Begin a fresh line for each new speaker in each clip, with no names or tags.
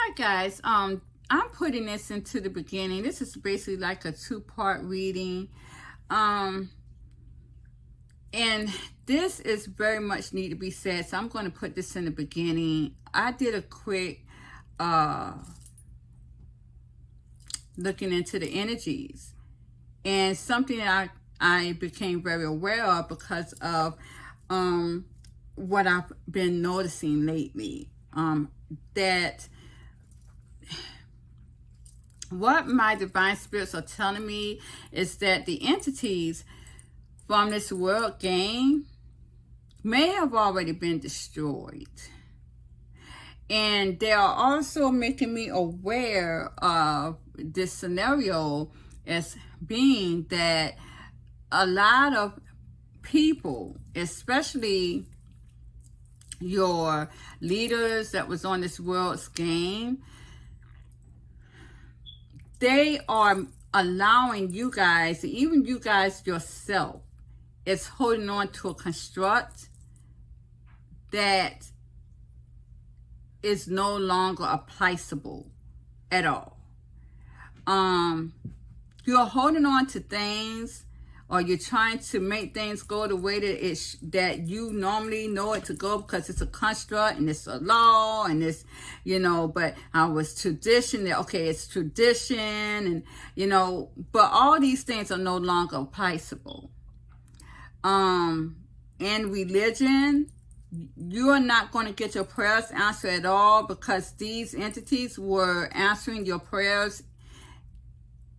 Hi guys, I'm putting this into the beginning. This is basically like a two-part reading. And this is very much need to be said, so I'm going to put this in the beginning. I did a quick looking into the energies, and something that I became very aware of because of what I've been noticing lately. That what my divine spirits are telling me is that the entities from this world game may have already been destroyed. And they are also making me aware of this scenario as being that a lot of people, especially your leaders that was on this world's game, they are allowing you guys, even you guys yourself, is holding on to a construct that is no longer applicable at all. You're holding on to things, or you're trying to make things go the way that that you normally know it to go, because it's a construct and it's a law and it's, but I was tradition. Okay, it's tradition, and but all these things are no longer applicable. In religion, you are not going to get your prayers answered at all, because these entities were answering your prayers.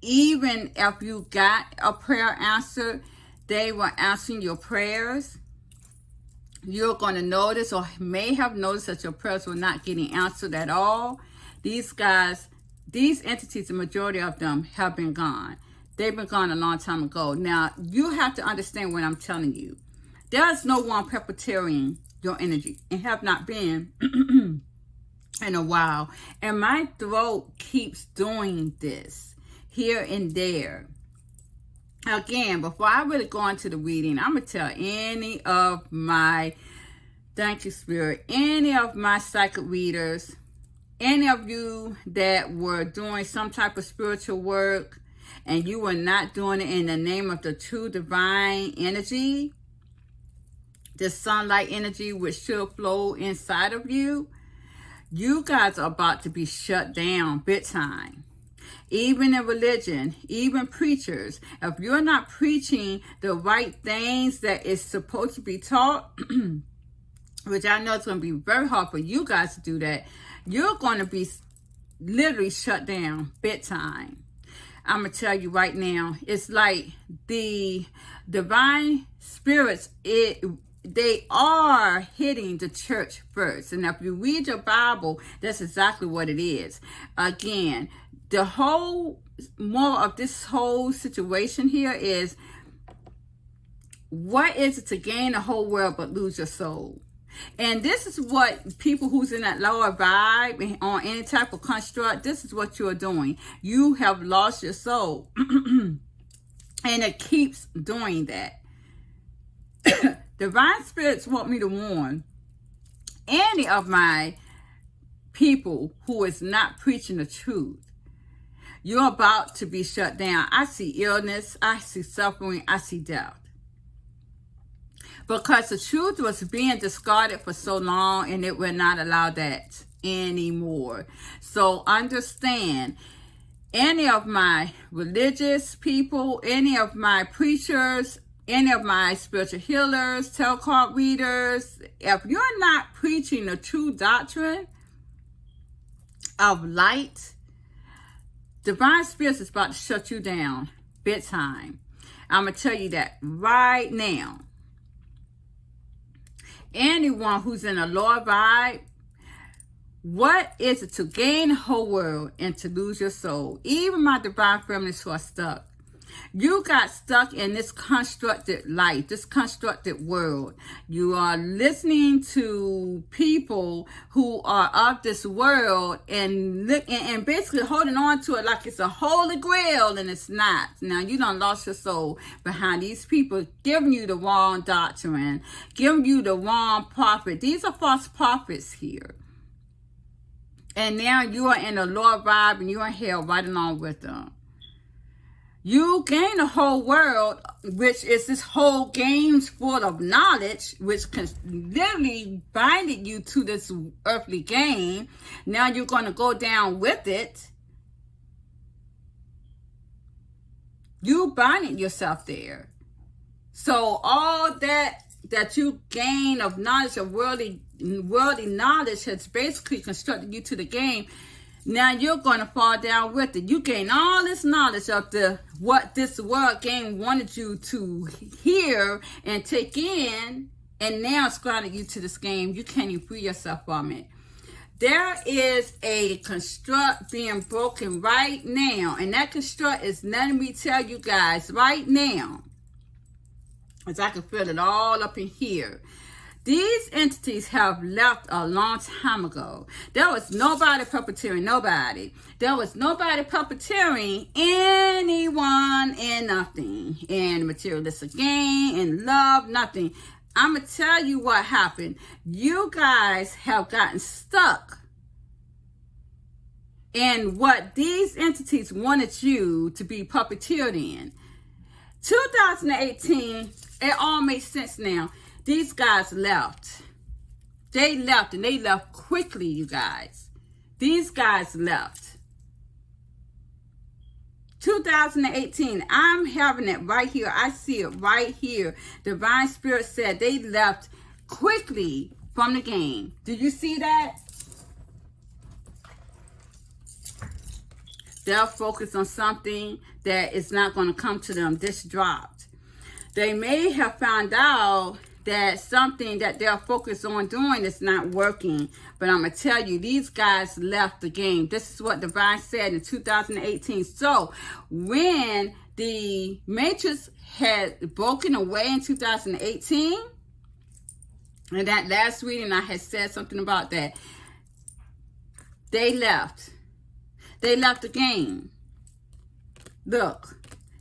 Even if you got a prayer answered, they were answering your prayers. You're going to notice, or may have noticed, that your prayers were not getting answered at all. These guys, these entities, the majority of them have been gone. They've been gone a long time ago. Now, you have to understand what I'm telling you. There's no one perpetuating your energy, and have not been in a while. And my throat keeps doing this here and there. Again, before I really go into the reading, I'm going to tell any of my, thank you Spirit, any of my psychic readers, any of you that were doing some type of spiritual work and you were not doing it in the name of the true divine energy, the sunlight energy which should flow inside of you, you guys are about to be shut down big time. Even in religion, even preachers, if you're not preaching the right things that is supposed to be taught, which I know it's going to be very hard for you guys to do that, you're going to be literally shut down big time. I'm going to tell you right now, it's like the divine spirits, they are hitting the church first. And if you read your Bible, that's exactly what it is. Again, the whole moral of this whole situation here is, what is it to gain the whole world but lose your soul? And this is what people who's in that lower vibe on any type of construct, this is what you're doing. You have lost your soul. And it keeps doing that. Divine spirits want me to warn any of my people who is not preaching the truth. You're about to be shut down. I see illness, I see suffering, I see death. Because the truth was being discarded for so long, and it will not allow that anymore. So understand, any of my religious people, any of my preachers, any of my spiritual healers, tarot card readers, if you're not preaching the true doctrine of light, divine spirits is about to shut you down big time. I'm going to tell you that right now. Anyone who's in a lower vibe, what is it to gain the whole world and to lose your soul? Even my divine feminists who are stuck. You got stuck in this constructed life, this constructed world. You are listening to people who are of this world and basically holding on to it like it's a holy grail, and it's not. Now, you done lost your soul behind these people giving you the wrong doctrine, giving you the wrong prophet. These are false prophets here. And now you are in the lower vibe and you're in hell right along with them. You gain the whole world, which is this whole game's full of knowledge, which can literally bind you to this earthly game. Now you're going to go down with it. You binding yourself there. So all that you gain of knowledge, of worldly knowledge, has basically constructed you to the game. Now you're going to fall down with it. You gain all this knowledge of what this world game wanted you to hear and take in, and now it's grounded you to this game. You can't even free yourself from it. There is a construct being broken right now, and that construct is letting me tell you guys right now, as I can feel it all up in here. These entities have left a long time ago. There was nobody puppeteering nobody. There was nobody puppeteering anyone and nothing. In materialistic gain, in love, nothing. I'm going to tell you what happened. You guys have gotten stuck in what these entities wanted you to be puppeteered in. 2018, it all makes sense now. These guys left. They left, and they left quickly, you guys. These guys left. 2018, I'm having it right here. I see it right here. Divine Spirit said they left quickly from the game. Do you see that? They're focused on something that is not going to come to them. This dropped. They may have found out that something that they're focused on doing is not working. But I'm going to tell you, these guys left the game. This is what Divine said in 2018. So when the Matrix had broken away in 2018, and that last reading I had said something about that, they left. They left the game. Look.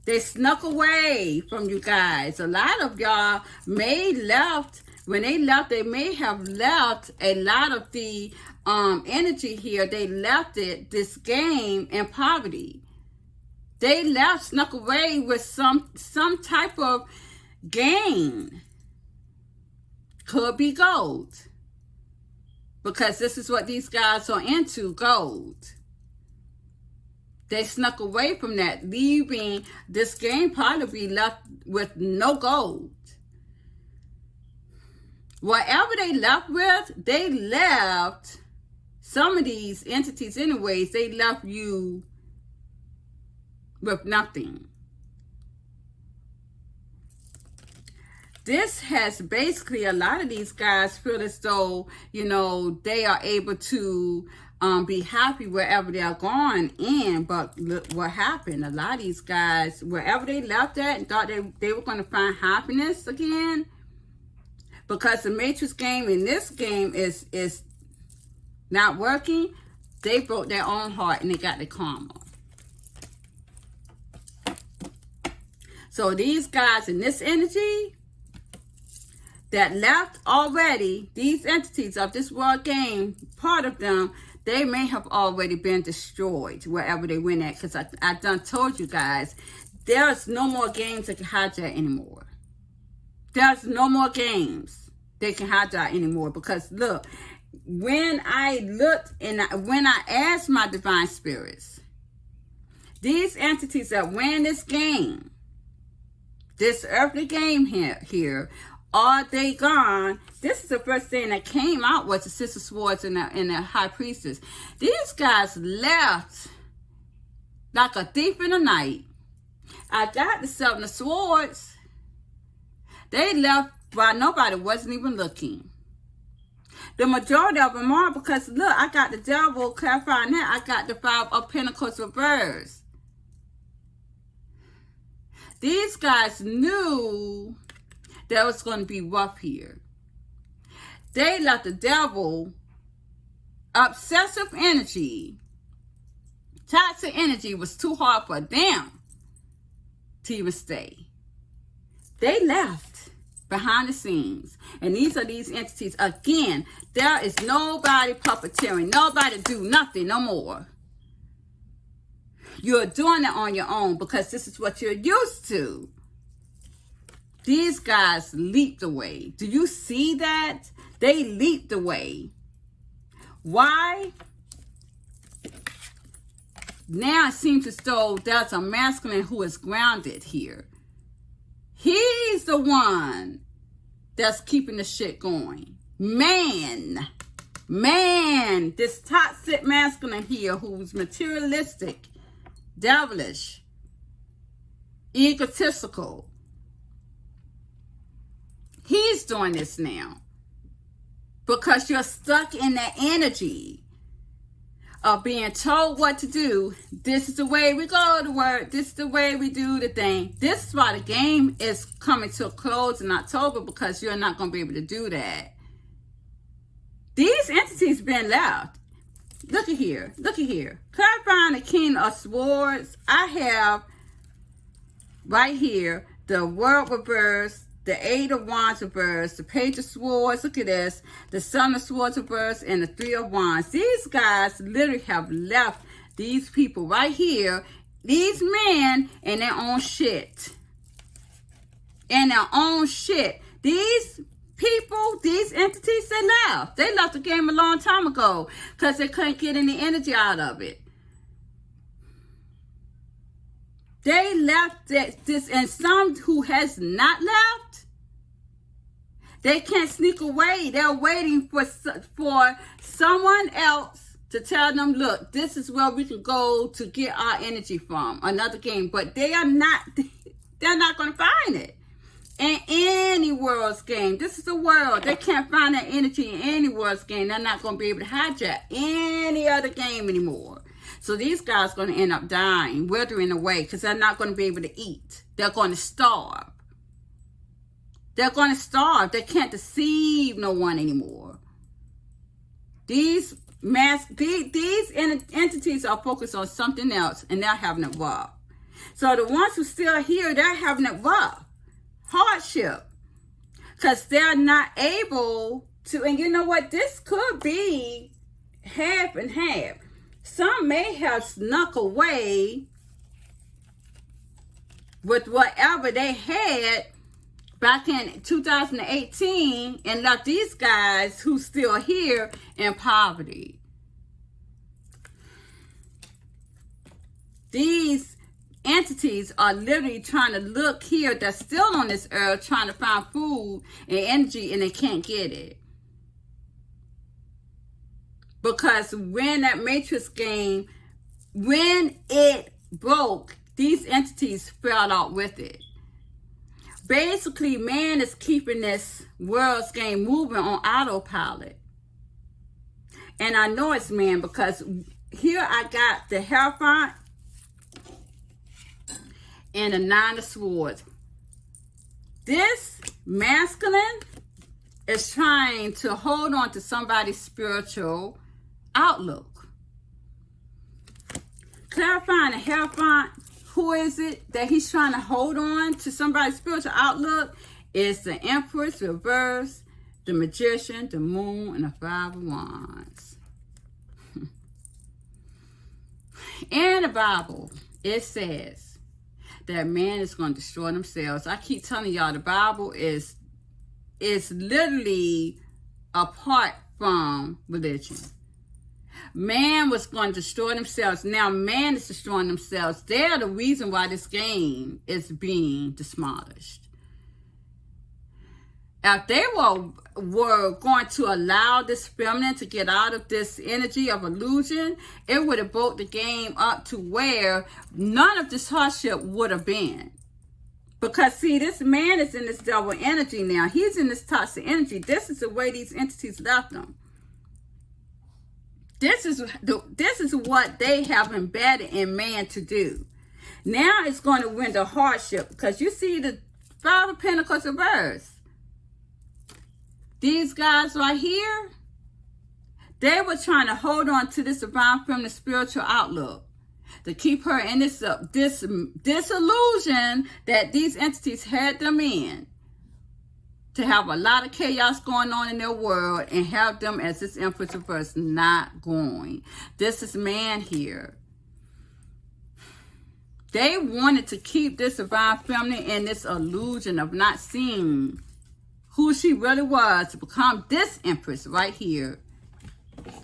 They snuck away from you guys. A lot of y'all when they left, they may have left a lot of the energy here. They left this game in poverty. They left, snuck away with some type of gain. Could be gold. Because this is what these guys are into, gold. They snuck away from that, leaving this game probably left with no gold. Whatever they left with, they left some of these entities anyways, they left you with nothing. This has basically, a lot of these guys feel as though, they are able to be happy wherever they are going in. But look what happened. A lot of these guys, wherever they left at and thought they were going to find happiness again, because the Matrix game in this game is not working, they broke their own heart and they got the karma. So these guys in this energy that left already, these entities of this world game, part of them, they may have already been destroyed wherever they went at. Because I done told you guys, there's no more games that can hijack anymore. There's no more games they can hijack anymore. Because look, when I looked and when I asked my divine spirits, these entities that ran this game, this earthly game here, are they gone? This is the first thing that came out was the Sister Swords and the High Priestess. These guys left like a thief in the night. I got the Seven of Swords. They left while nobody wasn't even looking. The majority of them are, because look, I got the Devil clarifying that. I got the Five of Pentacles reversed. These guys knew that was going to be rough here. They let the Devil, obsessive energy, toxic energy was too hard for them to even stay. They left behind the scenes. And these are these entities. Again, there is nobody puppeteering. Nobody do nothing no more. You're doing it on your own because this is what you're used to. These guys leaped away. Do you see that? They leaped away. Why? Now it seems as though there's a masculine who is grounded here. He's the one that's keeping the shit going. Man, this toxic masculine here who's materialistic, devilish, egotistical. He's doing this now because you're stuck in that energy of being told what to do. This is the way we go to work. This is the way we do the thing. This is why the game is coming to a close in October, because you're not going to be able to do that. These entities been left. Look at here. Look at here. Clarifying the King of Swords. I have right here the World reverse, the Eight of Wands reverse, the Page of Swords. Look at this. The Son of Swords reverse and the Three of Wands. These guys literally have left these people right here, these men, in their own shit. In their own shit. These people, these entities, they left. They left the game a long time ago because they couldn't get any energy out of it. They left this, and some who has not left, they can't sneak away. They're waiting for someone else to tell them, look, this is where we can go to get our energy from, another game. But they're not going to find it in any world's game. This is the world. They can't find that energy in any world's game. They're not going to be able to hijack any other game anymore. So these guys are going to end up dying, withering away, because they're not going to be able to eat. They're going to starve. They're going to starve. They can't deceive no one anymore. These entities are focused on something else, and they're having it rough. So the ones who still here, they're having it rough. Hardship. Because they're not able to, and you know what? This could be half and half. Some may have snuck away with whatever they had back in 2018 and left these guys who still here in poverty. These entities are literally trying to look here, that's still on this earth, trying to find food and energy, and they can't get it. Because when that Matrix game, when it broke, these entities fell out with it. Basically, man is keeping this world's game moving on autopilot. And I know it's man because here I got the Hierophant and the Nine of Swords. This masculine is trying to hold on to somebody's spiritual outlook. Clarifying the Hierophant, who is it that he's trying to hold on to somebody's spiritual outlook? Is the Empress reverse, the Magician, the Moon, and the Five of Wands. In the Bible, it says that man is going to destroy themselves. I keep telling y'all, the Bible is literally apart from religion. Man was going to destroy themselves. Now man is destroying themselves. They're the reason why this game is being demolished. If they were going to allow this feminine to get out of this energy of illusion, it would have brought the game up to where none of this hardship would have been. Because see, this man is in this double energy now. He's in this toxic energy. This is the way these entities left him. This is what they have embedded in man to do. Now it's going to win the hardship, because you see the Five of Pentacles reverse. These guys right here, they were trying to hold on to this divine feminine spiritual outlook to keep her in this illusion that these entities had them in. to have a lot of chaos going on in their world and have them as this Empress reverse not growing. This is man here. They wanted to keep this divine feminine in this illusion of not seeing who she really was to become this Empress right here.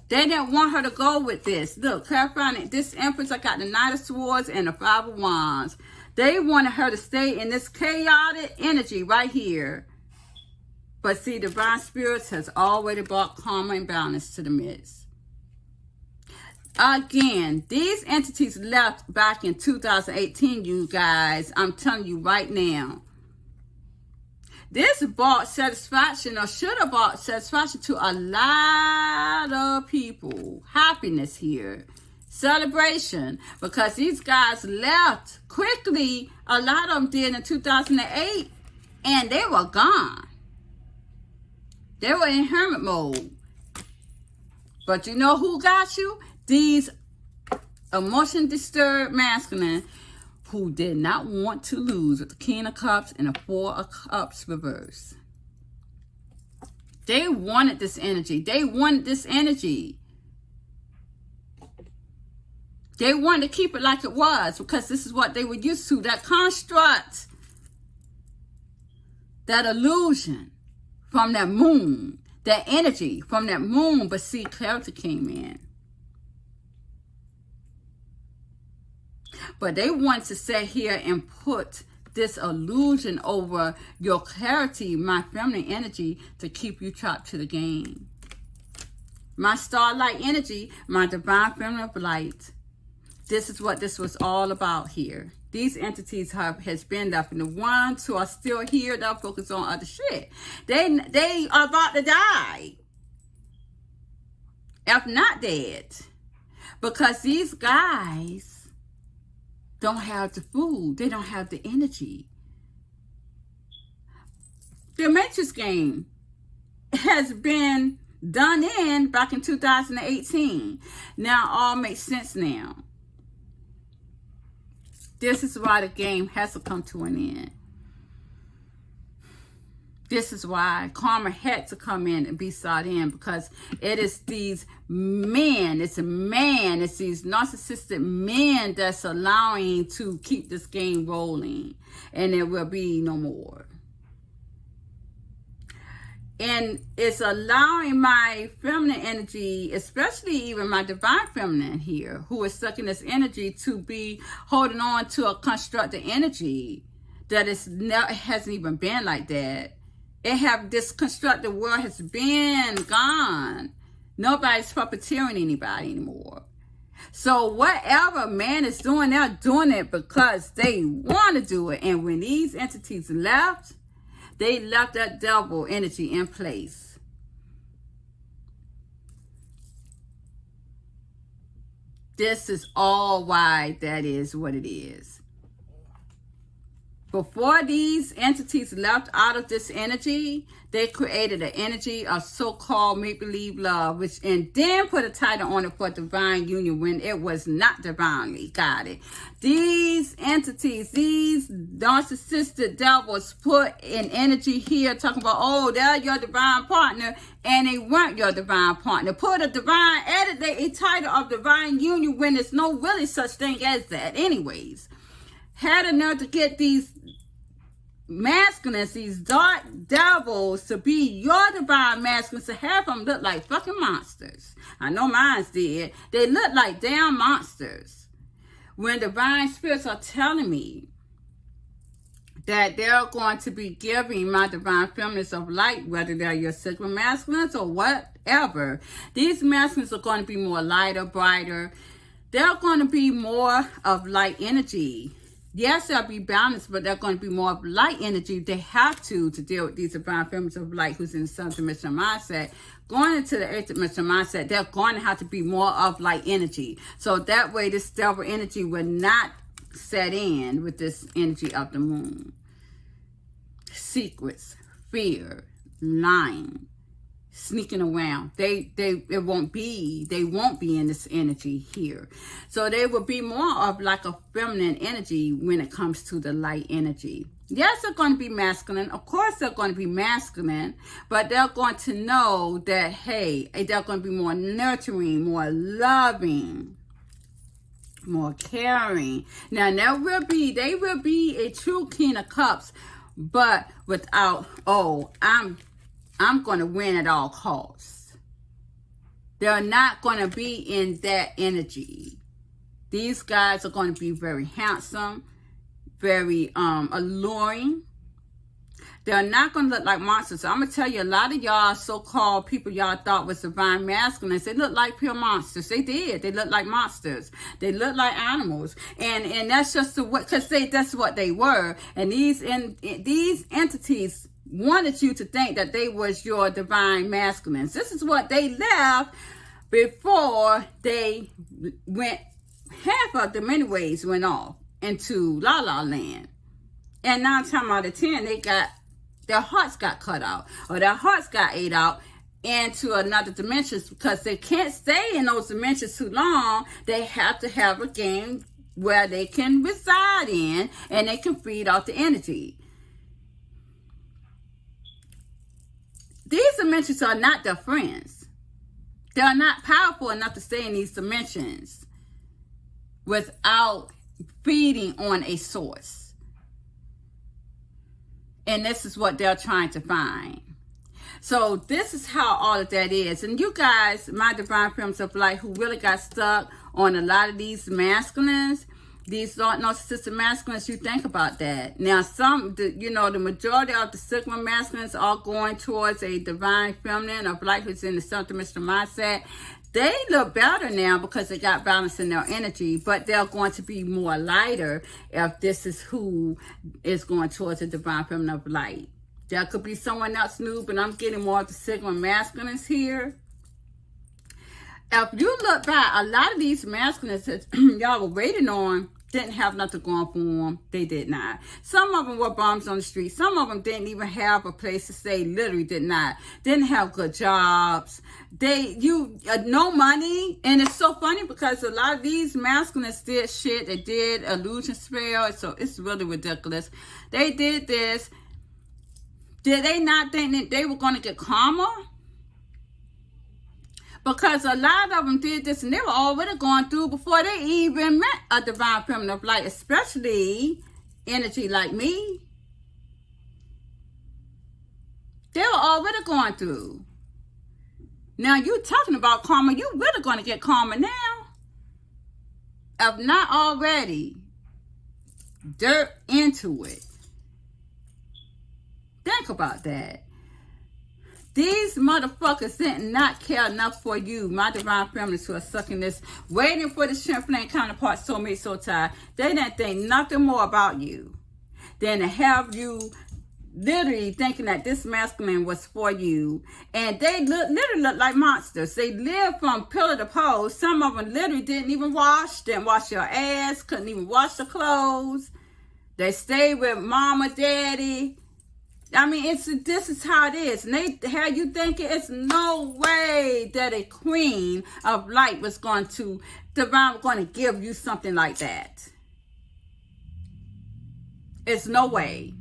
They didn't want her to go with this. Look, clarifying it. This Empress, I got the Knight of Swords and the Five of Wands. They wanted her to stay in this chaotic energy right here. But see, divine spirits has already brought karma and balance to the midst. Again, these entities left back in 2018, you guys. I'm telling you right now. This brought satisfaction, or should have brought satisfaction to a lot of people. Happiness here. Celebration. Because these guys left quickly. A lot of them did in 2008. And they were gone. They were in hermit mode. But you know who got you? These emotion disturbed masculine who did not want to lose with the King of Cups and the Four of Cups reverse. They wanted this energy. They wanted this energy. They wanted to keep it like it was because this is what they were used to. That construct, that illusion from that moon, that energy from that moon. But see, clarity came in. But they want to sit here and put this illusion over your clarity, my feminine energy, to keep you trapped to the game. My starlight energy, my divine feminine light. This is what this was all about here. These entities has been left, and the ones who are still here, they'll focus on other shit. They are about to die, if not dead, because these guys don't have the food. They don't have the energy. The Matrix game has been done in back in 2018. Now all makes sense now. This is why the game has to come to an end. This is why karma had to come in and be sought in, because it is these men, it's these narcissistic men that's allowing to keep this game rolling, and there will be no more. And it's allowing my feminine energy, especially even my divine feminine here, who is stuck in this energy, to be holding on to a constructed energy that hasn't even been like that. This constructed world has been gone. Nobody's puppeteering anybody anymore. So whatever man is doing, they're doing it because they want to do it. And when these entities left, they left that devil energy in place. This is all why that is what it is. Before these entities left out of this energy, they created an energy of so-called make-believe love, and then put a title on it for divine union when it was not divinely guided. These entities, these narcissistic devils put an energy here talking about, oh, they're your divine partner, and they weren't your divine partner. Put a title of divine union when there's no really such thing as that anyways. Had enough to get these masculines, these dark devils, to be your divine masculines, to have them look like fucking monsters. I know mine did. They look like damn monsters. When divine spirits are telling me that they're going to be giving my divine feminines of light, whether they're your Sigma masculines or whatever, these masculines are going to be more lighter, brighter. They're going to be more of light energy. Yes, they'll be balanced, but they're going to be more of light energy. They have to deal with these divine feminines of light who's in the 7th dimensional mindset. Going into the 8th dimensional mindset, they're going to have to be more of light energy. So that way this devil energy will not set in with this energy of the moon. Secrets, fear, lying, sneaking around. They won't be in this energy here. So they will be more of like a feminine energy when it comes to the light energy. Yes, they're going to be masculine. Of course, they're going to be masculine, but they're going to know that, hey, they're going to be more nurturing, more loving, more caring. Now, they will be a true King of Cups, but without, oh, I'm going to win at all costs. They're not going to be in that energy. These guys are going to be very handsome, very alluring. They're not going to look like monsters. So I'm going to tell you, a lot of y'all so-called people y'all thought was divine masculines, they look like pure monsters. They did. They look like monsters. They look like animals. And that's just because that's what they were. And these entities wanted you to think that they was your divine masculines. This is what they left before they went, half of them anyways went off into La La Land. And 9 times out of 10, their hearts got cut out, or their hearts got ate out into another dimension, because they can't stay in those dimensions too long. They have to have a game where they can reside in and they can feed off the energy. These dimensions are not their friends. They're not powerful enough to stay in these dimensions without feeding on a source. And this is what they're trying to find. So this is how all of that is. And you guys, my divine films of light, who really got stuck on a lot of these masculines, these narcissistic masculines, you think about that. Now, the majority of the Sigma masculines are going towards a divine feminine of light who's in the self-dimensional mindset. They look better now because they got balance in their energy, but they're going to be more lighter if this is who is going towards the divine feminine of light. There could be someone else new, but I'm getting more of the Sigma masculines here. If you look back, a lot of these masculines that y'all were waiting on didn't have nothing going for them. They did not. Some of them were bums on the street. Some of them didn't even have a place to stay. Literally did not. Didn't have good jobs. No money. And it's so funny because a lot of these masculines did shit. They did illusion spell. So it's really ridiculous. They did this. Did they not think that they were going to get karma? Because a lot of them did this and they were already going through before they even met a divine feminine of light, especially energy like me. They were already going through. Now you talking about karma, you really going to get karma now. If not already, dirt into it. Think about that. These motherfuckers did not care enough for you, my divine feminines who are sucking this, waiting for the shrimp flame counterpart, soulmate, soul tie. They didn't think nothing more about you than to have you literally thinking that this masculine was for you. And they literally look like monsters. They live from pillar to post. Some of them literally didn't even wash your ass, couldn't even wash the clothes. They stayed with mama, daddy. I mean, this is how it is. And they have you thinking it's no way that a queen of light was going to give you something like that. It's no way.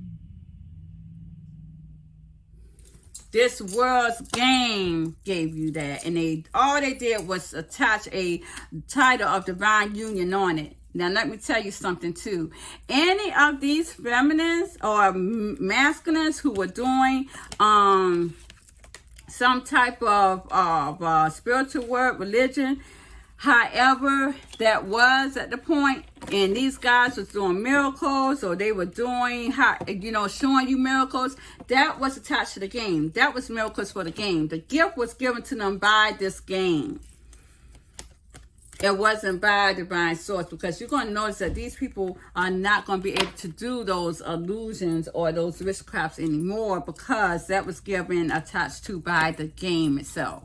This world's game gave you that. And all they did was attach a title of divine union on it. Now, let me tell you something, too. Any of these feminines or masculines who were doing some type of spiritual work, religion, however that was at the point, and these guys was doing miracles, or they were doing, showing you miracles, that was attached to the game. That was miracles for the game. The gift was given to them by this game. It wasn't by divine source, because you're going to notice that these people are not going to be able to do those illusions or those witchcrafts anymore, because that was given attached to by the game itself.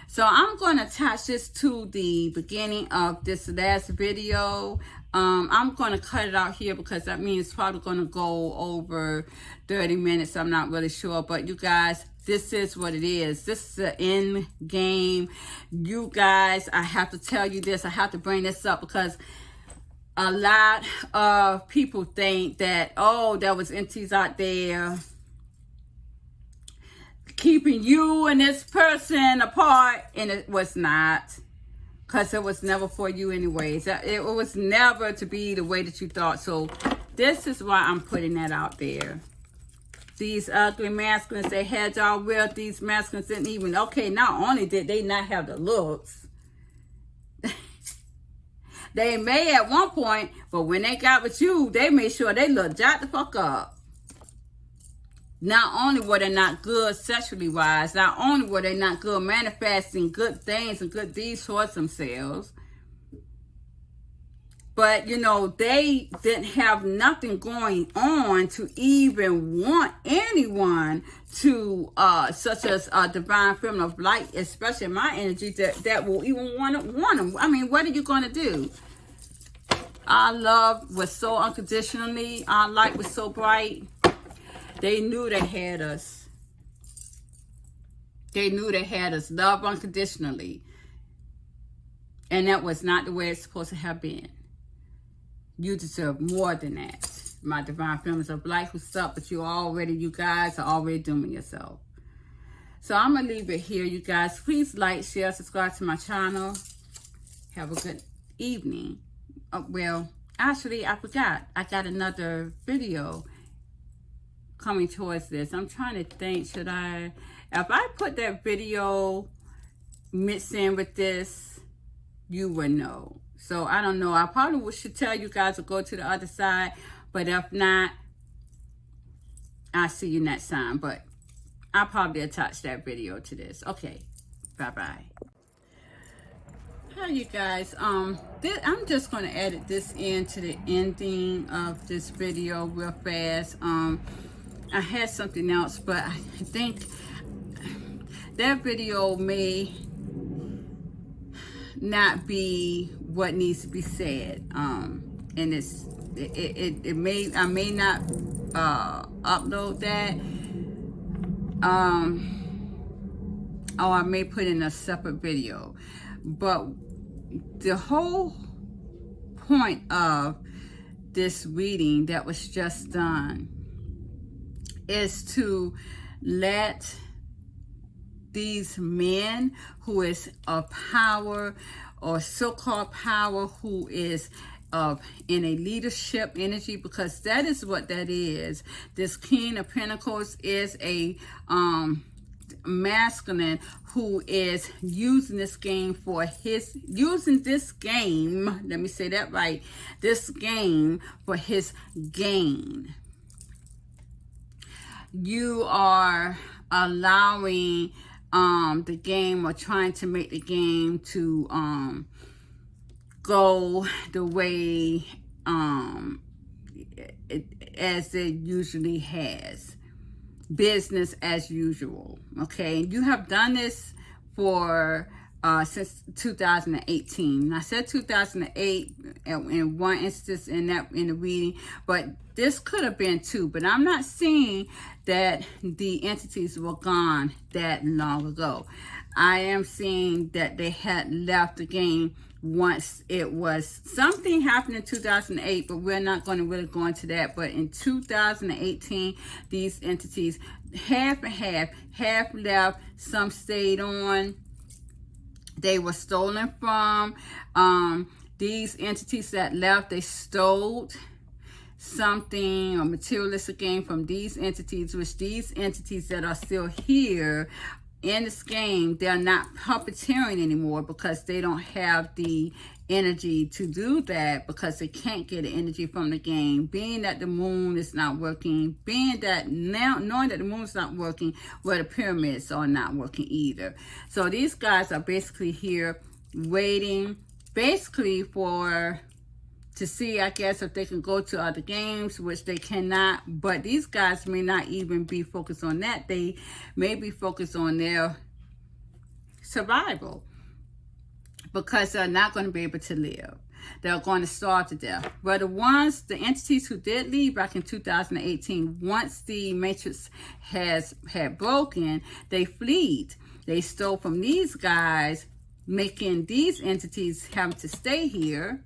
So I'm going to attach this to the beginning of this last video. I'm going to cut it out here because that means it's probably going to go over 30 minutes. I'm not really sure, but you guys, this is what it is. This is the end game. You guys, I have to tell you this. I have to bring this up because a lot of people think that, oh, there was entities out there keeping you and this person apart, and it was not, because it was never for you anyways. It was never to be the way that you thought. So this is why I'm putting that out there. These ugly masculines, they had y'all with. These masculines didn't even, okay, not only did they not have the looks, they may at one point, but when they got with you, they made sure they looked jacked the fuck up. Not only were they not good sexually wise, not only were they not good manifesting good things and good deeds towards themselves, but, you know, they didn't have nothing going on to even want anyone to, such as divine feminine of light, especially my energy, that will even want them. I mean, what are you going to do? Our love was so unconditionally. Our light was so bright. They knew they had us. They knew they had us. Love unconditionally. And that was not the way it's supposed to have been. You deserve more than that. My divine feminines of light, who's up, but you guys are already dooming yourself. So I'm going to leave it here, you guys. Please like, share, subscribe to my channel. Have a good evening. Well, actually, I forgot. I got another video coming towards this. I'm trying to think, should I, if I put that video mixed in with this, you would know. So I don't know. I probably should tell you guys to go to the other side, but if not, I'll see you next time. But I'll probably attach that video to this. Okay, bye-bye. Hi, you guys. I'm just going to edit this into the ending of this video real fast. I had something else, but I think that video may not be what needs to be said. And I may not upload that. Or I may put in a separate video. But the whole point of this reading that was just done is to let these men who is of power or so-called power, who is in a leadership energy, because that is what that is. This King of Pentacles is a masculine who is using this game for his, this game for his gain. You are allowing the game, or trying to make the game to go the way as it usually has. Business as usual. Okay, you have done this for since 2018. I said 2008 in one instance in the reading, but this could have been two. But I'm not seeing that the entities were gone that long ago. I am seeing that they had left the game once it was, something happened in 2008, but we're not going to really go into that. But in 2018, these entities, half and half left, some stayed on. They were stolen from. These entities that left, they stole something or materialistic gain from these entities, which these entities that are still here in this game, they're not puppeteering anymore, because they don't have the energy to do that, because they can't get the energy from the game. Being that the moon is not working, being that now, knowing that the moon's not working, well, the pyramids are not working either. So these guys are basically here waiting, basically to see, I guess, if they can go to other games, which they cannot. But these guys may not even be focused on that. They may be focused on their survival, because they're not going to be able to live. They're going to starve to death. But the entities who did leave back in 2018, once the matrix had broken, they fled. They stole from these guys, making these entities have to stay here.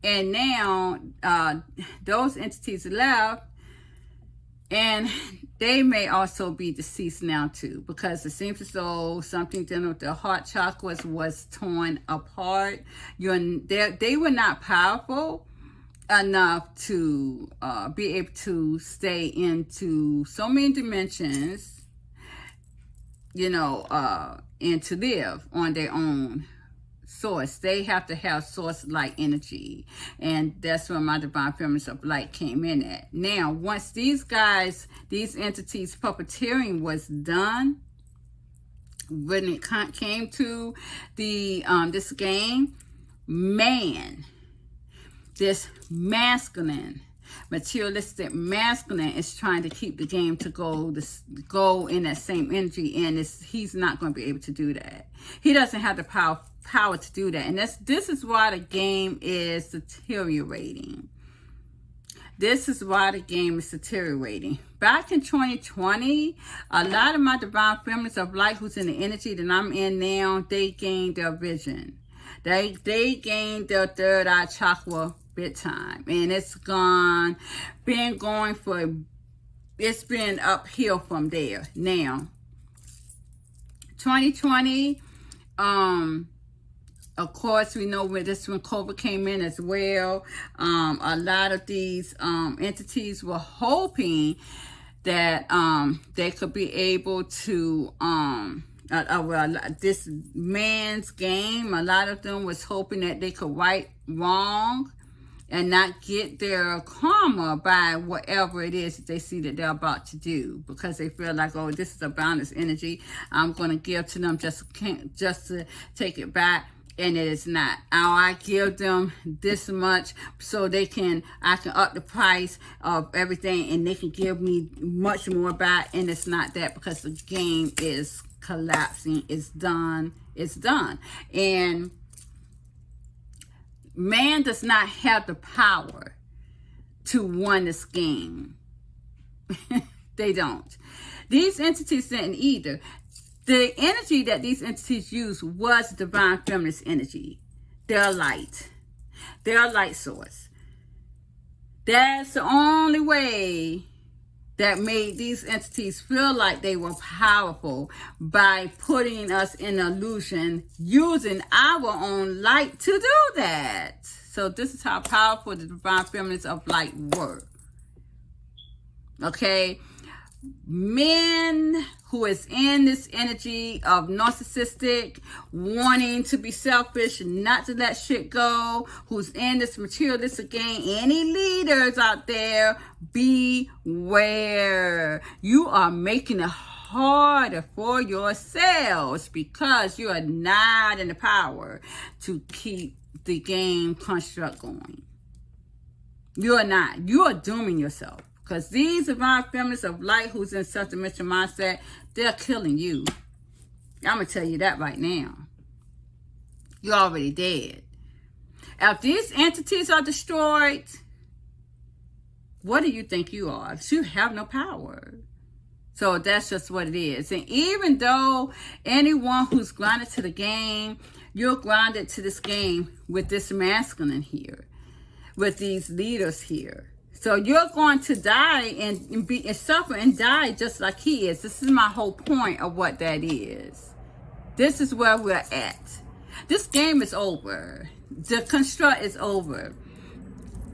And now those entities left, and they may also be deceased now too, because it seems as though something dealing with their heart chakras was torn apart. They were not powerful enough to be able to stay into so many dimensions, and to live on their own source. They have to have source-like energy, and that's where my divine feminines of light came in at. Now, once these entities puppeteering was done, when it came to the this game, this masculine, materialistic masculine is trying to keep the game to go in that same energy, and he's not going to be able to do that. He doesn't have the power to do that, and this is why the game is deteriorating. This is why the game is deteriorating. Back in 2020, a lot of my divine feminines of light who's in the energy that I'm in now, they gained their vision. They gained their third eye chakra big time, and it's been uphill from there. Now 2020, of course, we know when COVID came in as well. A lot of these entities were hoping that they could be able to this man's game. A lot of them was hoping that they could right wrong and not get their karma by whatever it is that they see that they're about to do, because they feel like, oh, this is a boundless energy. I'm going to give to them just to take it back. And it is not. I give them this much so I can up the price of everything, and they can give me much more back. And it's not that, because the game is collapsing. It's done. It's done. And man does not have the power to win this game. They don't. These entities didn't either. The energy that these entities used was divine feminist energy. Their light source. That's the only way that made these entities feel like they were powerful, by putting us in illusion, using our own light to do that. So this is how powerful the divine feminines of light were. Okay? Men who is in this energy of narcissistic, wanting to be selfish, not to let shit go, who's in this materialistic game, any leaders out there, beware. You are making it harder for yourselves, because you are not in the power to keep the game construct going. You are not. You are dooming yourself. Because these divine feminists of light who's in self-dimension mindset, they're killing you. I'm going to tell you that right now. You're already dead. If these entities are destroyed, what do you think you are? You have no power. So that's just what it is. And even though anyone who's grounded to the game, you're grounded to this game with this masculine here, with these leaders here. So you're going to die and suffer and die just like he is. This is my whole point of what that is. This is where we're at. This game is over. The construct is over.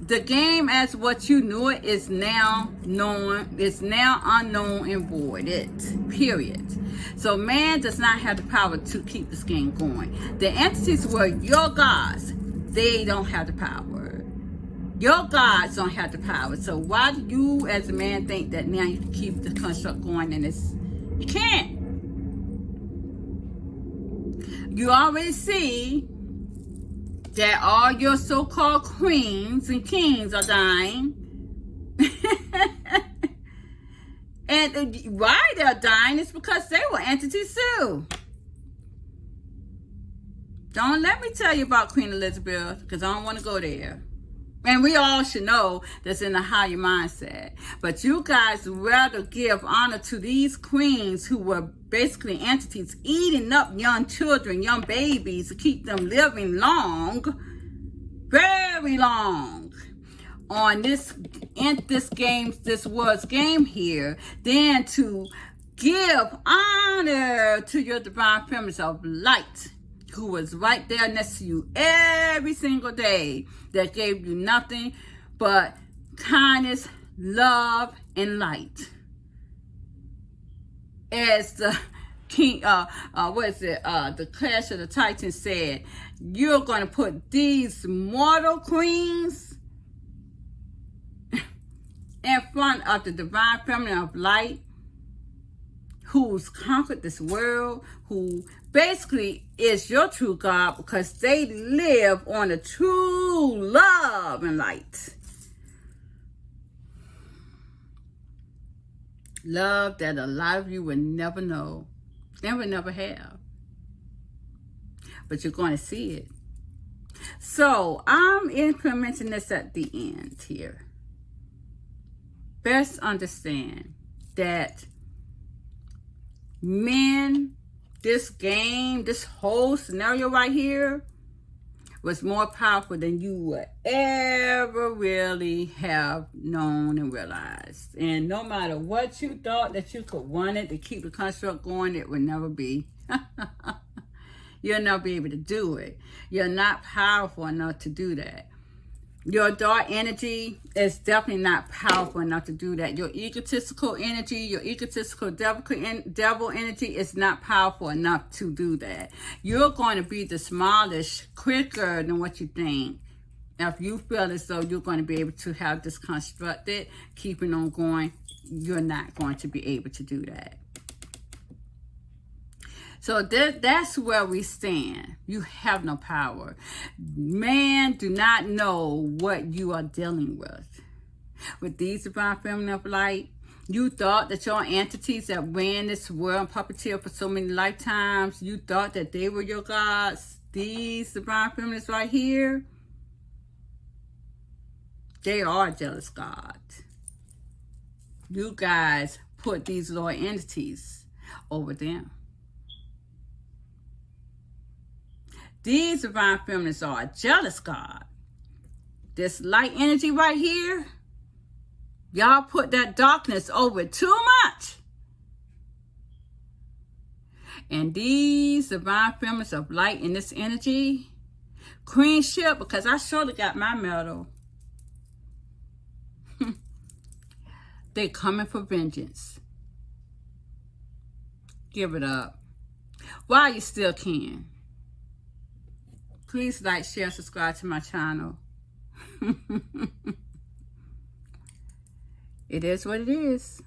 The game as what you knew it is now known. It's now unknown and voided. Period. So man does not have the power to keep this game going. The entities were your gods. They don't have the power. Your gods don't have the power. So why do you as a man think that now you can keep the construct going? And you can't. You already see that all your so-called queens and kings are dying. And why they're dying is because they were entities too. Don't let me tell you about Queen Elizabeth, because I don't want to go there. And we all should know that's in a higher mindset. But you guys rather give honor to these queens who were basically entities eating up young children, young babies to keep them living long. very long on this world's game here, than to give honor to your divine feminines of light, who was right there next to you every single day, that gave you nothing but kindness, love, and light. As the King, the Clash of the Titans said, you're going to put these mortal queens in front of the divine feminine of light, who's conquered this world, who basically is your true God, because they live on the true love and light. Love that a lot of you will never know, never have. But you're going to see it. So I'm implementing this at the end here. Best understand that men, this game, this whole scenario right here was more powerful than you would ever really have known and realized. And no matter what you thought that you could want it to keep the construct going, it would never be. You'll never be able to do it. You're not powerful enough to do that. Your dark energy is definitely not powerful enough to do that. Your egotistical energy, your egotistical devil energy is not powerful enough to do that. You're going to be demolished quicker than what you think. If you feel as though you're going to be able to have this constructed, keeping on going, you're not going to be able to do that. So that's where we stand. You have no power. Man, do not know what you are dealing with. With these divine feminine of light, you thought that your entities that ran this world and puppeteer for so many lifetimes, you thought that they were your gods. These divine feminines right here, they are jealous gods. You guys put these lower entities over them. These divine feminines are a jealous God. This light energy right here, y'all put that darkness over too much. And these divine feminines of light in this energy, queenship, because I surely got my medal. They coming for vengeance. Give it up while you still can. Please like, share, subscribe to my channel. It is what it is.